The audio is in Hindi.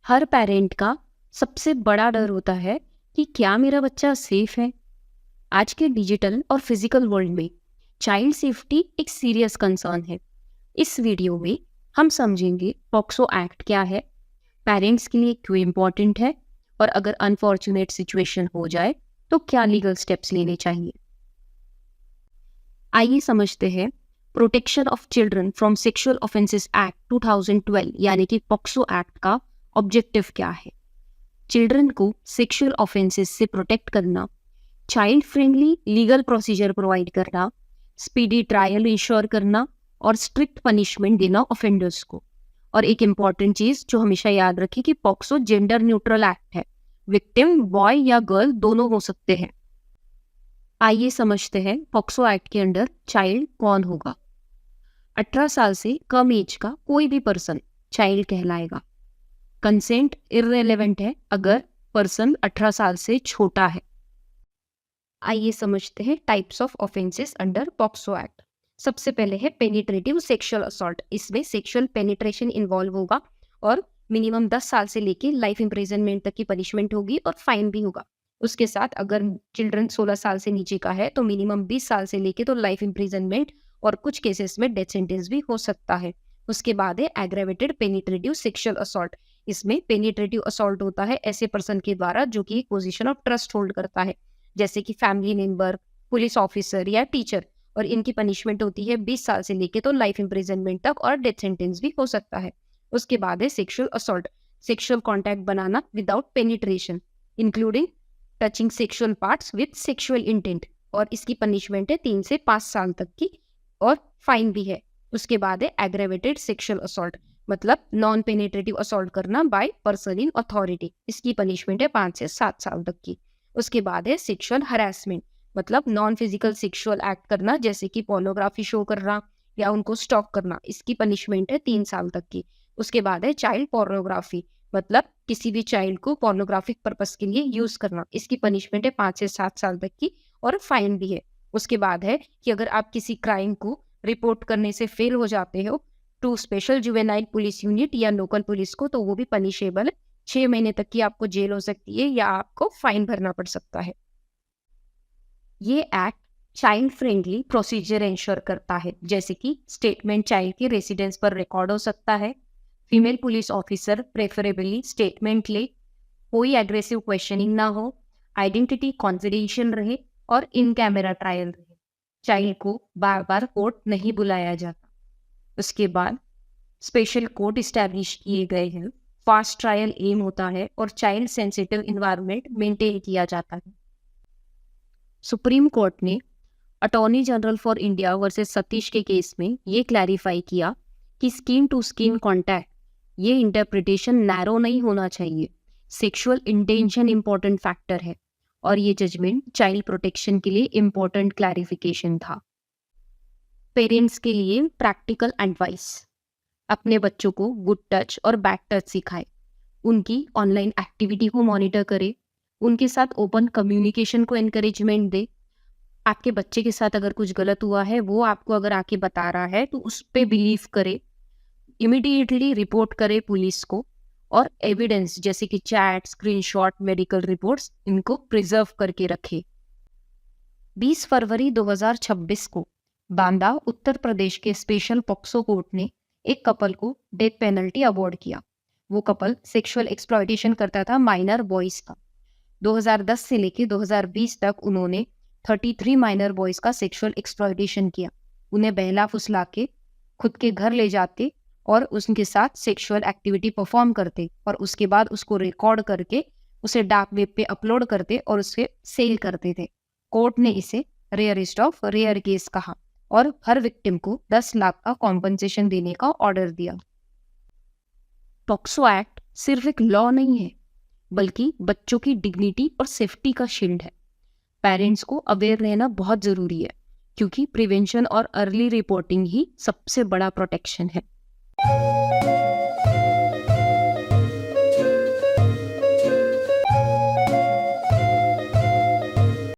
हर पेरेंट का सबसे बड़ा डर होता है कि क्या मेरा बच्चा सेफ है। आज के डिजिटल और फिजिकल वर्ल्ड में चाइल्ड सेफ्टी एक सीरियस कंसर्न है। इस वीडियो में हम समझेंगे पॉक्सो एक्ट क्या है, पेरेंट्स के लिए क्यों इम्पोर्टेंट है और अगर अनफॉर्चुनेट सिचुएशन हो जाए तो क्या लीगल स्टेप्स लेने चाहिए। आइए समझते हैं protection of children from sexual offences act 2012 यानी कि पॉक्सो एक्ट का ऑब्जेक्टिव क्या है। चिल्ड्रन को सेक्सुअल ऑफेंसेस से प्रोटेक्ट करना, child friendly legal procedure provide करना, स्पीडी ट्रायल इंश्योर करना और स्ट्रिक्ट पनिशमेंट देना ऑफेंडर्स को। और एक इम्पॉर्टेंट चीज जो हमेशा याद रखें कि पॉक्सो जेंडर न्यूट्रल एक्ट है, विक्टिम बॉय या गर्ल दोनों हो सकते हैं। आइए समझते हैं पॉक्सो एक्ट के अंडर चाइल्ड कौन होगा। 18 साल से कम एज का कोई भी पर्सन चाइल्ड कहलाएगा। कंसेंट इररिलेवेंट है अगर पर्सन 18 साल से छोटा है। आइए समझते हैं types of offences under POCSO act. सबसे पहले है पेनिट्रेटिव सेक्सुअल असॉल्ट। इसमें सेक्सुअल पेनिट्रेशन इन्वॉल्व होगा और मिनिमम 10 साल से लेके लाइफ इम्प्रिजनमेंट तक की पनिशमेंट होगी और फाइन भी होगा। उसके साथ अगर चिल्ड्रन 16 साल से नीचे का है तो मिनिमम 20 साल से लेके तो लाइफ इम्प्रिजनमेंट और कुछ केसेस में डेथ सेंटेंस भी हो सकता है। उसके बाद है एग्रेवेटेड पेनिट्रेटिव सेक्सुअल असॉल्ट। इसमें पेनिट्रेटिव असॉल्ट होता है ऐसे पर्सन के द्वारा जो कि एक पोजीशन ऑफ ट्रस्ट होल्ड करता है, जैसे कि फैमिली मेंबर, पुलिस ऑफिसर या टीचर, और इनकी पनिशमेंट होती है 20 साल से लेके तो लाइफ इम्प्रिजनमेंट तक और डेथ सेंटेंस भी हो सकता है। उसके बाद है sexual assault, sexual contact banana without penetration including touching sexual parts with sexual intent, और इसकी पनिशमेंट है 3 से 5 साल तक की और फाइन भी है। उसके बाद है एग्रेवेटेड सेक्सुअल असॉल्ट, मतलब नॉन पेनिट्रेटिव असॉल्ट करना बाय पर्सन इन अथॉरिटी। इसकी पनिशमेंट है 5 से 7 साल तक की। उसके बाद है सेक्सुअल हरासमेंट, मतलब नॉन फिजिकल सेक्सुअल एक्ट करना, जैसे कि पोर्नोग्राफी शो करना या उनको स्टॉक करना। इसकी पनिशमेंट है 3 साल तक की। उसके बाद है चाइल्ड पोर्नोग्राफी, मतलब किसी भी चाइल्ड को पोर्नोग्राफिक पर्पस के लिए यूज करना। इसकी पनिशमेंट है 5 से 7 साल तक की और फाइन भी है। उसके बाद है कि अगर आप किसी क्राइम को रिपोर्ट करने से फेल हो जाते हो to special juvenile police unit या लोकल पुलिस को, तो वो भी पनिशेबल है। 6 महीने तक की आपको जेल हो सकती है या आपको फाइन भरना पड़ सकता है। ये act child friendly procedure ensure करता है, जैसे कि स्टेटमेंट चाइल्ड के रेसिडेंस पर रिकॉर्ड हो सकता है, female police officer preferably statement ले, कोई एग्रेसिव क्वेश्चनिंग ना हो, आइडेंटिटी कॉन्फिडेंशियल रहे और इन कैमरा ट्रायल रहे। चाइल्ड को बार बार कोर्ट नहीं बुलाया जाता। उसके बाद स्पेशल कोर्ट इस्टेब्लिश किए गए हैं, फास्ट ट्रायल एम होता है और चाइल्ड सेंसिटिव इन्वायरमेंट मेंटेन किया जाता है। सुप्रीम कोर्ट ने attorney general for India versus Satish के केस में ये क्लैरिफाई किया कि स्किन टू स्किन कॉन्टैक्ट ये इंटरप्रिटेशन नैरो नहीं होना चाहिए। सेक्सुअल इंटेंशन इंपॉर्टेंट फैक्टर है और ये जजमेंट चाइल्ड प्रोटेक्शन के लिए इंपॉर्टेंट क्लैरिफिकेशन था। पेरेंट्स के लिए प्रैक्टिकल एडवाइस, अपने बच्चों को गुड टच और बैड टच सिखाए, उनकी ऑनलाइन एक्टिविटी को मॉनिटर करे, उनके साथ ओपन कम्युनिकेशन को एनकरेजमेंट दे। आपके बच्चे के साथ अगर कुछ गलत हुआ है, वो आपको अगर आके बता रहा है तो उस पर बिलीव करे, इमीडिएटली रिपोर्ट करे पुलिस को, और एविडेंस जैसे कि चैट, स्क्रीनशॉट, मेडिकल रिपोर्ट्स, इनको प्रिजर्व करके रखे। 20 फरवरी 2026 को बांदा उत्तर प्रदेश के स्पेशल पॉक्सो कोर्ट ने एक कपल को डेथ पेनल्टी अवॉर्ड किया। वो कपल सेक्सुअल एक्सप्लॉयटेशन करता था माइनर बॉयज का। 2010 से लेके 2020 तक उन्होंने 33 माइनर बॉयज का सेक्सुअल एक्सप्लॉयटेशन किया। उन्हें बहला फुसला के खुद के घर ले जाते और उनके साथ सेक्सुअल एक्टिविटी परफॉर्म करते और उसके बाद उसको रिकॉर्ड करके उसे डार्क वेब पे अपलोड करते और उसे सेल करते थे। कोर्ट ने इसे रेयरेस्ट ऑफ रेयर केस कहा और हर विक्टिम को 10 लाख का कॉम्पनसेशन देने का ऑर्डर दिया। पॉक्सो एक्ट सिर्फ एक लॉ नहीं है, बल्कि बच्चों की डिग्निटी और सेफ्टी का शील्ड है। पेरेंट्स को अवेयर रहना बहुत जरूरी है, क्योंकि प्रिवेंशन और अर्ली रिपोर्टिंग ही सबसे बड़ा प्रोटेक्शन है।